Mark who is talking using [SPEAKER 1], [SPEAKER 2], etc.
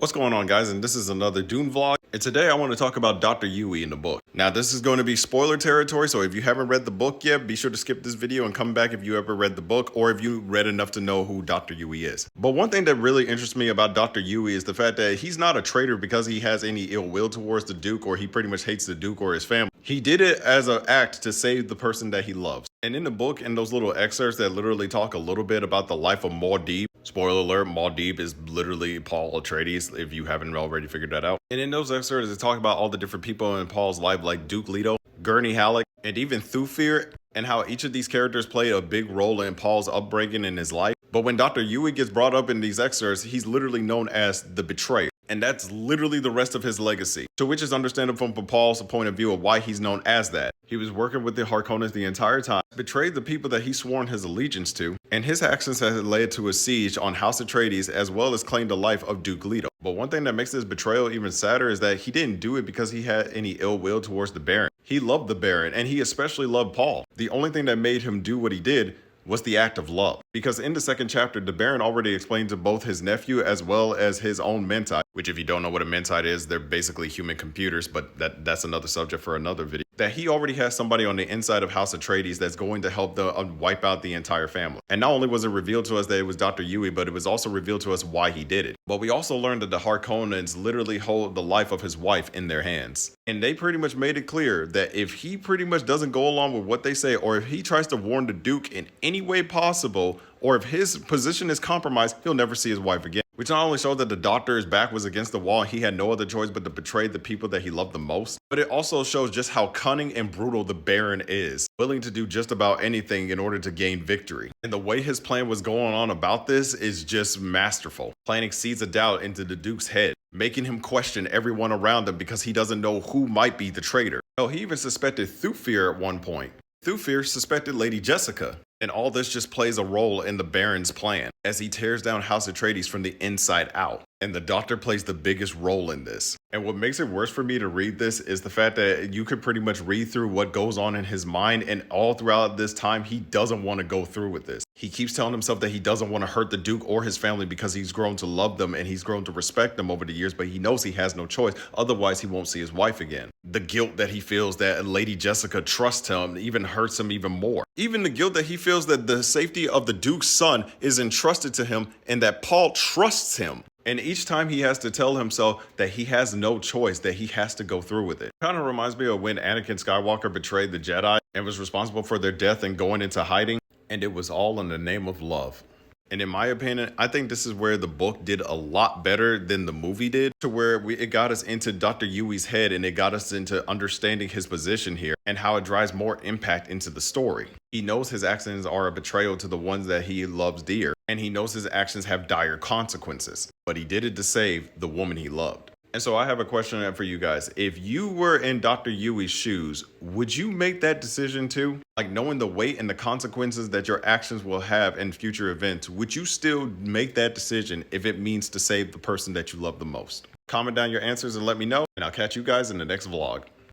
[SPEAKER 1] What's going on, guys? And this is another Dune vlog. And today I want to talk about Dr. Yueh in the book. Now, this is going to be spoiler territory, so if you haven't read the book yet, be sure to skip this video and come back if you ever read the book or if you read enough to know who Dr. Yueh is. But one thing that really interests me about Dr. Yueh is the fact that he's not a traitor because he has any ill will towards the Duke or he pretty much hates the Duke or his family. He did it as an act to save the person that he loves. And in the book, in those little excerpts that literally talk a little bit about the life of Muad'Dib, spoiler alert, Muad'Dib is literally Paul Atreides, if you haven't already figured that out. And in those excerpts, they talk about all the different people in Paul's life, like Duke Leto, Gurney Halleck, and even Thufir, and how each of these characters played a big role in Paul's upbringing in his life. But when Dr. Yueh gets brought up in these excerpts, he's literally known as the Betrayer. And that's literally the rest of his legacy, to which is understandable from Paul's point of view of why he's known as that. He was working with the Harkonnens the entire time, betrayed the people that he sworn his allegiance to, and his actions had led to a siege on House Atreides as well as claimed the life of Duke Leto. But one thing that makes this betrayal even sadder is that he didn't do it because he had any ill will towards the Baron. He loved the Baron, and he especially loved Paul. The only thing that made him do what he did was the act of love. Because in the second chapter, the Baron already explained to both his nephew as well as his own Mentai, which if you don't know what a Mentai is, they're basically human computers, but that's another subject for another video, that he already has somebody on the inside of House Atreides that's going to help wipe out the entire family. And not only was it revealed to us that it was Dr. Yueh, but it was also revealed to us why he did it. But we also learned that the Harkonnens literally hold the life of his wife in their hands. And they pretty much made it clear that if he pretty much doesn't go along with what they say, or if he tries to warn the Duke in any way possible, or if his position is compromised, he'll never see his wife again. Which not only showed that the doctor's back was against the wall, he had no other choice but to betray the people that he loved the most, but it also shows just how cunning and brutal the Baron is, willing to do just about anything in order to gain victory. And the way his plan was going on about this is just masterful, planting seeds of doubt into the Duke's head, making him question everyone around him because he doesn't know who might be the traitor. Hell, he even suspected Thufir at one point. Thufir suspected Lady Jessica. And all this just plays a role in the Baron's plan as he tears down House Atreides from the inside out. And the Doctor plays the biggest role in this. And what makes it worse for me to read this is the fact that you could pretty much read through what goes on in his mind, and all throughout this time, he doesn't want to go through with this. He keeps telling himself that he doesn't want to hurt the Duke or his family because he's grown to love them and he's grown to respect them over the years, but he knows he has no choice. Otherwise, he won't see his wife again. The guilt that he feels that Lady Jessica trusts him even hurts him even more. Even the guilt that he feels that the safety of the Duke's son is entrusted to him and that Paul trusts him. And each time he has to tell himself that he has no choice, that he has to go through with it. Kind of reminds me of when Anakin Skywalker betrayed the Jedi and was responsible for their death and going into hiding. And it was all in the name of love. And in my opinion, I think this is where the book did a lot better than the movie did, to where it got us into Dr. Yueh's head and it got us into understanding his position here and how it drives more impact into the story. He knows his actions are a betrayal to the ones that he loves dear, and he knows his actions have dire consequences, but he did it to save the woman he loved. And so I have a question for you guys. If you were in Dr. Yueh's shoes, would you make that decision too? Like, knowing the weight and the consequences that your actions will have in future events, would you still make that decision if it means to save the person that you love the most? Comment down your answers and let me know, and I'll catch you guys in the next vlog.